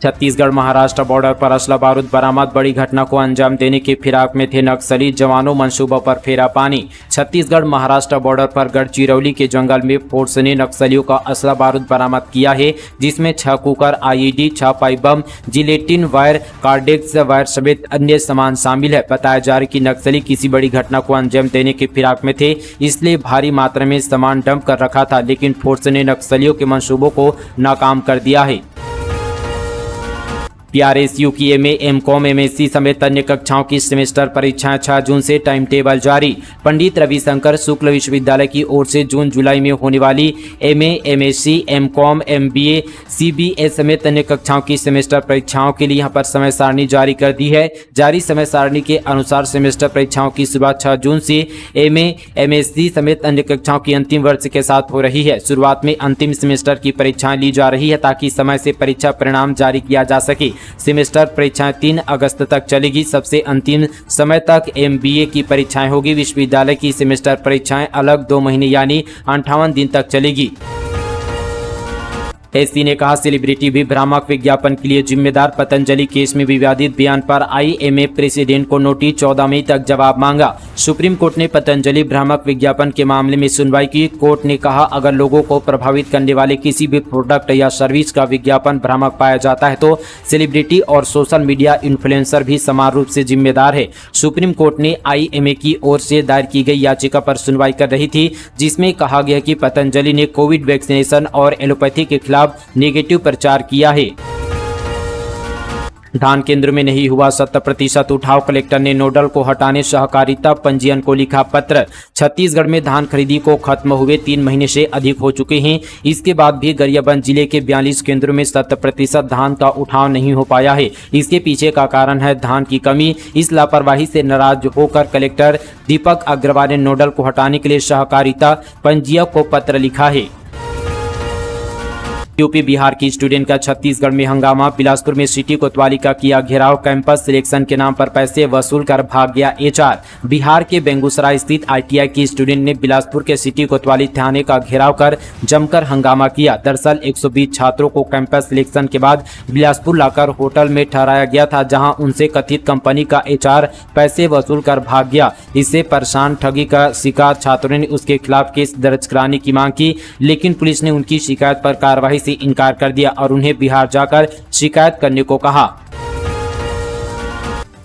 Chhattisgarh Maharashtra border पर असला बारूद बरामद। बड़ी घटना को अंजाम देने की फिराक में थे नक्सली, जवानों मंसूबों पर फेरा पानी। छत्तीसगढ़ महाराष्ट्र बॉर्डर पर गढ़चिरौली के जंगल में फोर्स ने नक्सलियों का असला बारूद बरामद किया है, जिसमें 6 cooker IED, 6 pipe bomb, gelatin wire, cordex wire समेत अन्य सामान शामिल है। बताया जा रहा है कि नक्सली किसी बड़ी घटना को अंजाम देने की फिराक में थे, इसलिए भारी मात्रा में सामान डंप कर रखा था, लेकिन फोर्स ने नक्सलियों के मंसूबों को नाकाम कर दिया है। PRSU की MA, MCOM, MSc समेत अन्य कक्षाओं की सेमेस्टर परीक्षाएं 6 जून से टाइम टेबल जारी। पंडित रविशंकर शुक्ल विश्वविद्यालय की ओर से जून जुलाई में होने वाली MA, MSc, MCOM, MBA, CBA समेत अन्य कक्षाओं की सेमेस्टर परीक्षाओं के लिए यहां पर समय सारणी जारी कर दी है। जारी समय सारणी के अनुसार सेमेस्टर परीक्षाओं की शुरुआत 6 जून से MA, MSc समेत अन्य कक्षाओं की अंतिम वर्ष के साथ हो रही है। शुरुआत में अंतिम सेमेस्टर की परीक्षाएं ली जा रही है ताकि समय से परीक्षा परिणाम जारी किया जा सके। सेमेस्टर परीक्षाएं 3 अगस्त तक चलेगी। सबसे अंतिम समय तक MBA की परीक्षाएं होगी। विश्वविद्यालय की सेमेस्टर परीक्षाएं अलग 2 महीने यानी 58 दिन तक चलेगी। एससी ने कहा, सेलिब्रिटी भी भ्रामक विज्ञापन के लिए जिम्मेदार। पतंजलि केस में विवादित बयान पर IMA प्रेसिडेंट को नोटिस, 14 मई तक जवाब मांगा। सुप्रीम कोर्ट ने पतंजलि भ्रामक विज्ञापन के मामले में सुनवाई की। कोर्ट ने कहा, अगर लोगों को प्रभावित करने वाले किसी भी प्रोडक्ट या सर्विस का विज्ञापन भ्रामक पाया जाता है तो सेलिब्रिटी और सोशल मीडिया इन्फ्लुएंसर भी समान रूप से जिम्मेदार है। सुप्रीम कोर्ट ने IMA की ओर से दायर की गई याचिका पर सुनवाई कर रही थी, जिसमें कहा गया कि पतंजलि ने कोविड वैक्सीनेशन और एलोपैथी के खिलाफ नेगेटिव प्रचार किया है। धान केंद्र में नहीं हुआ 70% उठाव, कलेक्टर ने नोडल को हटाने सहकारिता पंजीयन को लिखा पत्र। छत्तीसगढ़ में धान खरीदी को खत्म हुए 3 महीने से अधिक हो चुके हैं। इसके बाद भी गरियाबंद जिले के 42 केंद्रों में 70% धान का उठाव नहीं हो पाया है। इसके पीछे का कारण है धान की कमी। इस लापरवाही से नाराज होकर कलेक्टर दीपक अग्रवाल ने नोडल को हटाने के लिए सहकारिता पंजीयक को पत्र लिखा है। यूपी बिहार की स्टूडेंट का छत्तीसगढ़ में हंगामा। बिलासपुर में सिटी कोतवाली का किया घेराव, कैंपस सिलेक्शन के नाम पर पैसे वसूल कर भाग गया HR। बिहार के बेगूसराय स्थित ITI की स्टूडेंट ने बिलासपुर के सिटी कोतवाली थाने का घेराव कर जमकर हंगामा किया। दरअसल 120 छात्रों को कैंपस सिलेक्शन के बाद बिलासपुर लाकर होटल में ठहराया गया था, जहां उनसे कथित कंपनी का HR पैसे वसूल कर भाग गया। इससे परेशान ठगी का शिकार छात्रों ने उसके खिलाफ केस दर्ज कराने की मांग की, लेकिन पुलिस ने उनकी शिकायत पर कार्रवाई से इनकार कर दिया और उन्हें बिहार जाकर शिकायत करने को कहा।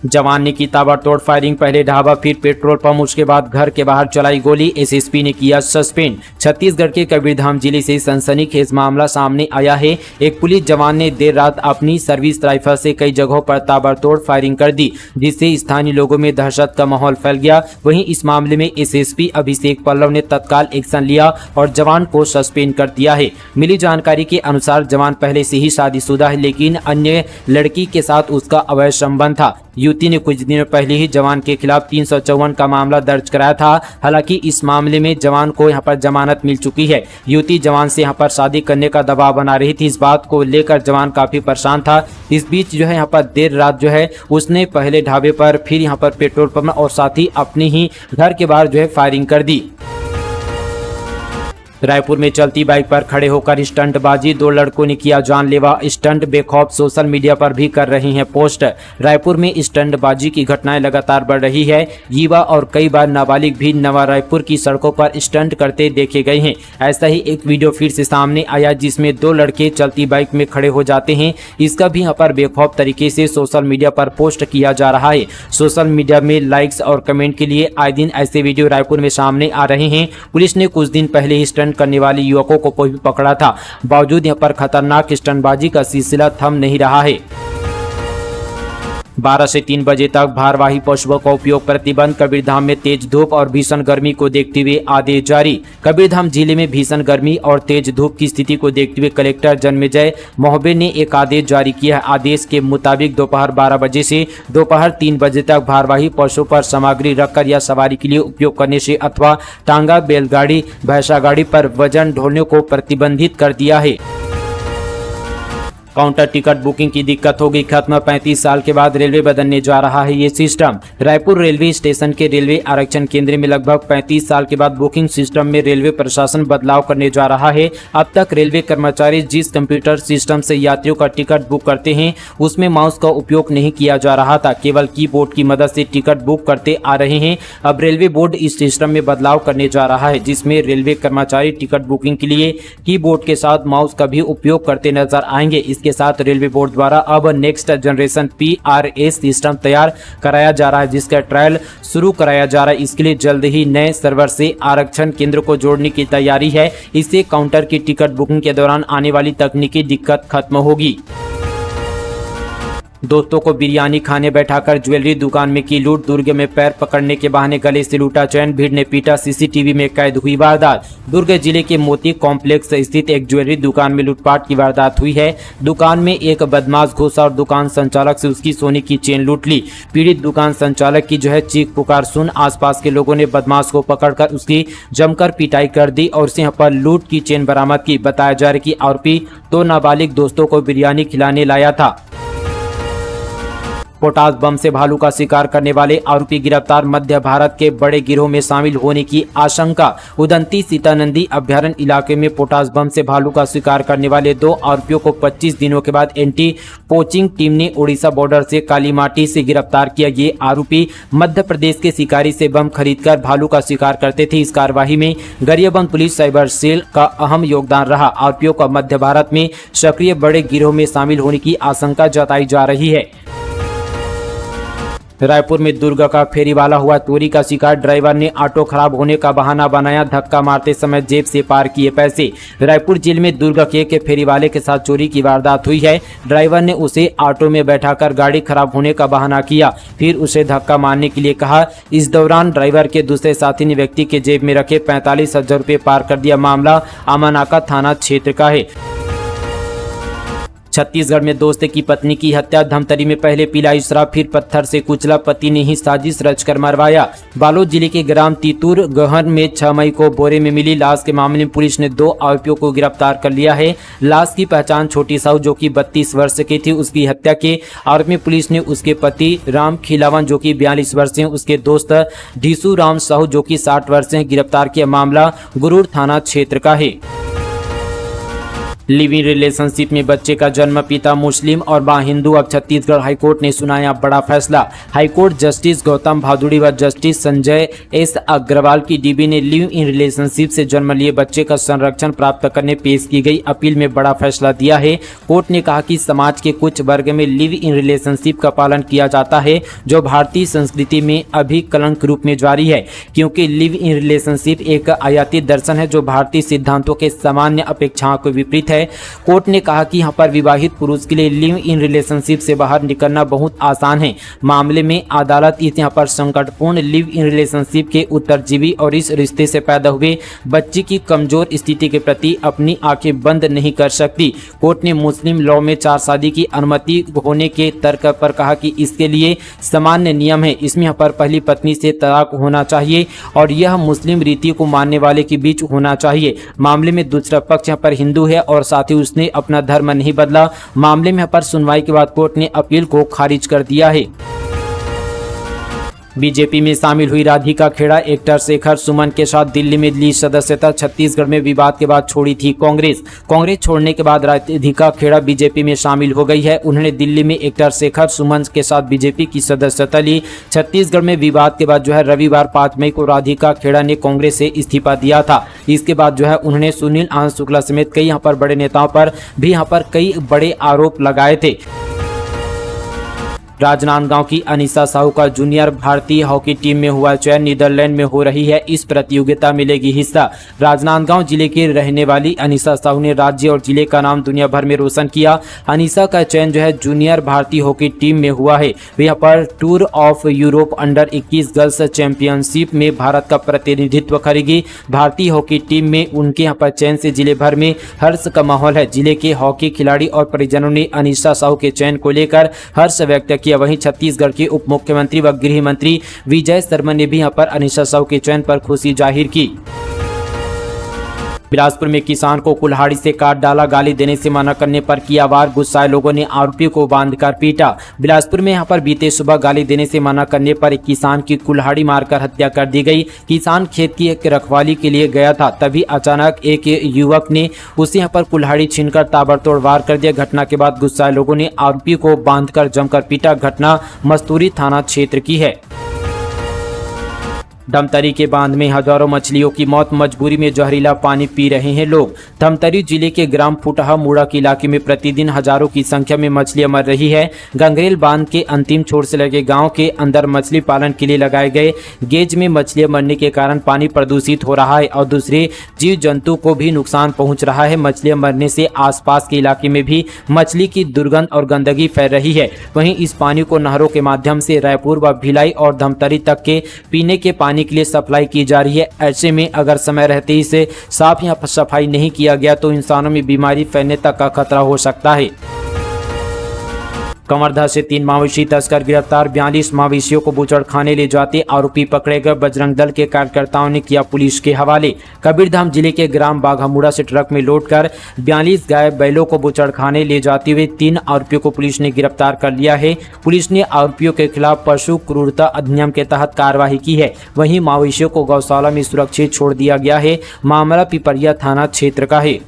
जवान ने की ताबड़तोड़ फायरिंग, पहले ढाबा फिर पेट्रोल पंप, उसके बाद घर के बाहर चलाई गोली। SSP ने किया सस्पेंड। छत्तीसगढ़ के कबीरधाम जिले से सनसनीखेज मामला सामने आया है। एक पुलिस जवान ने देर रात अपनी सर्विस राइफल से कई जगहों पर ताबड़तोड़ फायरिंग कर दी, जिससे स्थानीय लोगों में दहशत का माहौल फैल गया। वहीं इस मामले में SSP अभिषेक पल्लव ने तत्काल एक्शन लिया और जवान को सस्पेंड कर दिया है। मिली जानकारी के अनुसार जवान पहले से ही शादीशुदा है, लेकिन अन्य लड़की के साथ उसका अवैध संबंध था। युवती ने कुछ दिनों पहले ही जवान के खिलाफ 354 का मामला दर्ज कराया था। हालांकि इस मामले में जवान को यहां पर जमानत मिल चुकी है। युवती जवान से यहां पर शादी करने का दबाव बना रही थी। इस बात को लेकर जवान काफी परेशान था। इस बीच जो है यहां पर देर रात जो है उसने पहले ढाबे पर, फिर यहां पर पेट्रोल पंप और साथ ही अपने ही घर के बाहर जो है फायरिंग कर दी। रायपुर में चलती बाइक पर खड़े होकर स्टंटबाजी, 2 लड़कों ने किया जानलेवा स्टंट, बेखौफ सोशल मीडिया पर भी कर रही हैं पोस्ट। रायपुर में स्टंटबाजी की घटनाएं लगातार बढ़ रही है। युवा और कई बार नाबालिग भी नवा रायपुर की सड़कों पर स्टंट करते देखे गए हैं। ऐसा ही एक वीडियो फिर से सामने आया, जिसमें 2 लड़के चलती बाइक में खड़े हो जाते हैं। इसका भी यहाँ पर बेखौफ तरीके से सोशल मीडिया पर पोस्ट किया जा रहा है। सोशल मीडिया में लाइक्स और कमेंट के लिए आए दिन ऐसे वीडियो रायपुर में सामने आ रहे हैं। पुलिस ने कुछ दिन पहले ही स्टंट करने वाले युवकों को भी पकड़ा था। बावजूद यहां पर खतरनाक स्टंटबाजी का सिलसिला थम नहीं रहा है। 12 से 3 बजे तक भारवाही पशुओं का उपयोग प्रतिबंध। कबीरधाम में तेज धूप और भीषण गर्मी को देखते हुए आदेश जारी। कबीरधाम जिले में भीषण गर्मी और तेज धूप की स्थिति को देखते हुए कलेक्टर जन्मेजय मोहबे ने एक आदेश जारी किया है। आदेश के मुताबिक दोपहर 12 बजे से दोपहर 3 बजे तक भारवाही पशुओं पर सामग्री रखकर या सवारी के लिए उपयोग करने से अथवा टांगा, बैलगाड़ी, भैंसा गाड़ी पर वजन ढोने को प्रतिबंधित कर दिया है। काउंटर टिकट बुकिंग की दिक्कत होगी खत्म, 35 साल के बाद रेलवे बदलने जा रहा है ये सिस्टम। रायपुर रेलवे स्टेशन के रेलवे आरक्षण केंद्र में लगभग 35 साल के बाद बुकिंग सिस्टम में रेलवे प्रशासन बदलाव करने जा रहा है। अब तक रेलवे कर्मचारी जिस कंप्यूटर सिस्टम से यात्रियों का टिकट बुक करते हैं उसमें माउस का उपयोग नहीं किया जा रहा था, केवल कीबोर्ड की मदद से टिकट बुक करते आ रहे हैं। अब रेलवे बोर्ड इस सिस्टम में बदलाव करने जा रहा है जिसमें रेलवे कर्मचारी टिकट बुकिंग के लिए कीबोर्ड के साथ माउस का भी उपयोग करते नजर आएंगे। इसके साथ रेलवे बोर्ड द्वारा अब नेक्स्ट जनरेशन PRS सिस्टम तैयार कराया जा रहा है जिसका ट्रायल शुरू कराया जा रहा है। इसके लिए जल्द ही नए सर्वर से आरक्षण केंद्र को जोड़ने की तैयारी है। इससे काउंटर की टिकट बुकिंग के दौरान आने वाली तकनीकी दिक्कत खत्म होगी। दोस्तों को बिरयानी खाने बैठाकर ज्वेलरी दुकान में की लूट, दुर्ग में पैर पकड़ने के बहाने गले से लूटा चैन, भीड़ ने पीटा, CCTV में कैद हुई वारदात। दुर्ग जिले के मोती कॉम्प्लेक्स स्थित एक ज्वेलरी दुकान में लूटपाट की वारदात हुई है। दुकान में एक बदमाश घुसा और दुकान संचालक से उसकी सोने की चेन लूट ली। पीड़ित दुकान संचालक की चीख पुकार सुन आसपास के लोगों ने बदमाश को पकड़कर उसकी जमकर पिटाई कर दी और उसे यहाँ पर लूट की चेन बरामद की। बताया जा रहा है कि आरोपी 2 नाबालिग दोस्तों को बिरयानी खिलाने लाया था। पोटास बम से भालू का शिकार करने वाले आरोपी गिरफ्तार, मध्य भारत के बड़े गिरोह में शामिल होने की आशंका। उदंती सीतानंदी अभ्यारण्य इलाके में पोटास बम से भालू का शिकार करने वाले 2 आरोपियों को 25 दिनों के बाद एंटी पोचिंग टीम ने उड़ीसा बॉर्डर से कालीमाटी से गिरफ्तार किया। ये आरोपी मध्य प्रदेश के शिकारी से बम खरीदकर भालू का शिकार करते थे। इस कार्यवाही में गरियाबंद पुलिस साइबर सेल का अहम योगदान रहा। आरोपियों का मध्य भारत में सक्रिय बड़े गिरोह में शामिल होने की आशंका जताई जा रही है। रायपुर में दुर्ग का फेरीवाला हुआ चोरी का शिकार, ड्राइवर ने ऑटो खराब होने का बहाना बनाया, धक्का मारते समय जेब से पार किए पैसे। रायपुर जिले में दुर्ग के फेरीवाले के साथ चोरी की वारदात हुई है। ड्राइवर ने उसे ऑटो में बैठाकर गाड़ी खराब होने का बहाना किया, फिर उसे धक्का मारने के लिए कहा। इस दौरान ड्राइवर के दूसरे साथी ने व्यक्ति के जेब में रखे 45,000 रुपये पार कर दिया। मामला अमानाका थाना क्षेत्र का है। छत्तीसगढ़ में दोस्त की पत्नी की हत्या, धमतरी में पहले पिलाई शराब फिर पत्थर से कुचला, पति ने ही साजिश रचकर मरवाया। बालोद जिले के ग्राम तीतुर गहन में 6 मई को बोरे में मिली लाश के मामले में पुलिस ने 2 आरोपियों को गिरफ्तार कर लिया है। लाश की पहचान छोटी साहू जो कि 32 वर्ष की थी, उसकी हत्या के आरोप में पुलिस ने उसके पति राम खिलावन जो कि 42 वर्ष हैं, उसके दोस्त ढीसू राम साहू जो कि 60 वर्ष हैं गिरफ्तार किया। मामला गुरूर थाना क्षेत्र का है। लिविंग रिलेशनशिप में बच्चे का जन्म, पिता मुस्लिम और मां हिंदू। अब छत्तीसगढ़ हाईकोर्ट ने सुनाया बड़ा फैसला। हाईकोर्ट जस्टिस गौतम भादुड़ी व जस्टिस संजय S अग्रवाल की DB ने लिव इन रिलेशनशिप से जन्म लिए बच्चे का संरक्षण प्राप्त करने पेश की गई अपील में बड़ा फैसला दिया है। कोर्ट ने कहा कि समाज के कुछ वर्ग में लिव इन रिलेशनशिप का पालन किया जाता है जो भारतीय संस्कृति में अभी कलंक रूप में जारी है, क्योंकि लिव इन रिलेशनशिप एक आयातित दर्शन है जो भारतीय सिद्धांतों के सामान्य अपेक्षाओं के विपरीत है। कोर्ट ने कहा कि यहाँ पर विवाहित पुरुष के लिए लिव इन रिलेशनशिप से बाहर निकलना बहुत आसान है। मामले में अदालत इस यहाँ पर संकटपूर्ण लिव इन रिलेशनशिप के उत्तरजीवी और इस रिश्ते से पैदा हुए बच्चे की कमजोर स्थिति के प्रति अपनी आंखें बंद नहीं कर सकती। कोर्ट ने मुस्लिम लॉ में 4 शादी की अनुमति होने के तर्क पर कहा कि इसके लिए सामान्य नियम है। इसमें यहाँ पर पहली पत्नी से तलाक होना चाहिए और यह मुस्लिम रीति को मानने वाले के बीच होना चाहिए। मामले में दूसरा पक्ष यहाँ पर हिंदू है और साथ ही उसने अपना धर्म नहीं बदला। मामले में यहाँ पर सुनवाई के बाद कोर्ट ने अपील को खारिज कर दिया है। बीजेपी में शामिल हुई राधिका खेड़ा, एक्टर शेखर सुमन के साथ दिल्ली में ली सदस्यता। छत्तीसगढ़ में विवाद के बाद छोड़ी थी कांग्रेस छोड़ने के बाद राधिका खेड़ा बीजेपी में शामिल हो गई है। उन्होंने दिल्ली में एक्टर शेखर सुमन के साथ बीजेपी की सदस्यता ली। छत्तीसगढ़ में विवाद के बाद रविवार 5 मई को राधिका खेड़ा ने कांग्रेस से इस्तीफा दिया था। इसके बाद उन्होंने सुनील आनंद शुक्ला समेत कई यहाँ पर बड़े नेताओं पर भी यहाँ पर कई बड़े आरोप लगाए थे। राजनांदगांव की अनीसा साहू का जूनियर भारतीय हॉकी टीम में हुआ चयन, नीदरलैंड में हो रही है इस प्रतियोगिता में लेगी हिस्सा। राजनांदगांव जिले के रहने वाली अनीसा साहू ने राज्य और जिले का नाम दुनिया भर में रोशन किया। अनीसा का चयन जूनियर भारतीय हॉकी टीम में हुआ है। वे यहाँ पर tour of Europe under 21 girls championship में भारत का प्रतिनिधित्व करेगी। भारतीय हॉकी टीम में उनके यहाँ पर चयन से जिले भर में हर्ष का माहौल है। जिले के हॉकी खिलाड़ी और परिजनों ने अनीसा साहू के चयन को लेकर हर्ष व्यक्त किया। वहीं छत्तीसगढ़ के उप मुख्यमंत्री व गृह मंत्री विजय शर्मा ने भी यहां पर अनीसा साहू के चयन पर खुशी जाहिर की। बिलासपुर में किसान को कुल्हाड़ी से काट डाला, गाली देने से मना करने पर किया वार, गुस्साए लोगों ने आरोपी को बांधकर पीटा। बिलासपुर में यहां पर बीते सुबह गाली देने से मना करने पर एक किसान की कुल्हाड़ी मारकर हत्या कर दी गई। किसान खेत की एक रखवाली के लिए गया था, तभी अचानक एक युवक ने उसे यहां पर कुल्हाड़ी छीनकर ताबड़तोड़ वार कर दिया। घटना के बाद गुस्साए लोगों ने आरोपी को बांधकर जमकर पीटा। घटना मस्तूरी थाना क्षेत्र की है। धमतरी के बांध में हजारों मछलियों की मौत, मजबूरी में जहरीला पानी पी रहे हैं लोग। धमतरी जिले के ग्राम फुटहा मुड़ा के इलाके में प्रतिदिन हजारों की संख्या में मछलियां मर रही है। गंगरेल बांध के अंतिम छोर से लगे गांव के अंदर मछली पालन के लिए लगाए गए गेज में मछलियां मरने के कारण पानी प्रदूषित हो रहा है और दूसरे जीव जंतु को भी नुकसान पहुंच रहा है। मछलियां मरने से आसपास के इलाके में भी मछली की दुर्गंध और गंदगी फैल रही है। वहीं इस पानी को नहरों के माध्यम से रायपुर व भिलाई और धमतरी तक के पीने के पानी के लिए सप्लाई की जा रही है। ऐसे में अगर समय रहते ही से साफ या सफाई नहीं किया गया तो इंसानों में बीमारी फैलने तक का खतरा हो सकता है। कवर्धा से 3 माओवादी तस्कर गिरफ्तार, 42 माओवादियों को बूचड़खाने ले जाते आरोपी पकड़े गए। बजरंग दल के कार्यकर्ताओं ने किया पुलिस के हवाले। कबीरधाम जिले के ग्राम बाघामुड़ा से ट्रक में लोड कर 42 गाय बैलों को बूचड़खाने ले जाते हुए 3 आरोपियों को पुलिस ने गिरफ्तार कर लिया है। पुलिस ने आरोपियों के खिलाफ पशु क्रूरता अधिनियम के तहत कार्रवाई की है। वहीं माओवादियों को गौशाला में सुरक्षित छोड़ दिया गया है। मामला पिपरिया थाना क्षेत्र का है।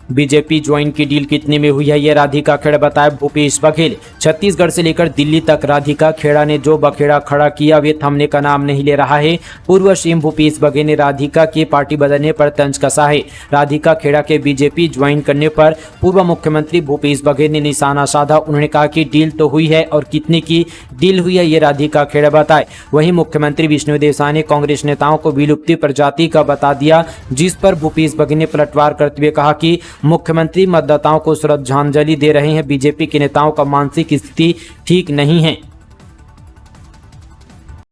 बीजेपी ज्वाइन की डील कितने में हुई है, ये राधिका खेड़ा बताए भूपेश बघेल। छत्तीसगढ़ से लेकर दिल्ली तक राधिका खेड़ा ने जो बखेड़ा खड़ा किया वे थमने का नाम नहीं ले रहा है। पूर्व सीएम भूपेश बघेल ने राधिका के पार्टी बदलने पर तंज कसा है। राधिका खेड़ा के बीजेपी ज्वाइन करने पर पूर्व मुख्यमंत्री भूपेश बघेल ने निशाना साधा। उन्होंने कहा कि डील तो हुई है और कितने की डील हुई है ये राधिका खेड़ा बताए। वहीं मुख्यमंत्री विष्णुदेव साय ने कांग्रेस नेताओं को विलुप्ति प्रजाति का बता दिया, जिस पर भूपेश बघेल ने पलटवार करते हुए कहा कि मुख्यमंत्री मतदाताओं को श्रद्धांजलि दे रहे हैं। बीजेपी के नेताओं का मानसिक स्थिति ठीक नहीं है।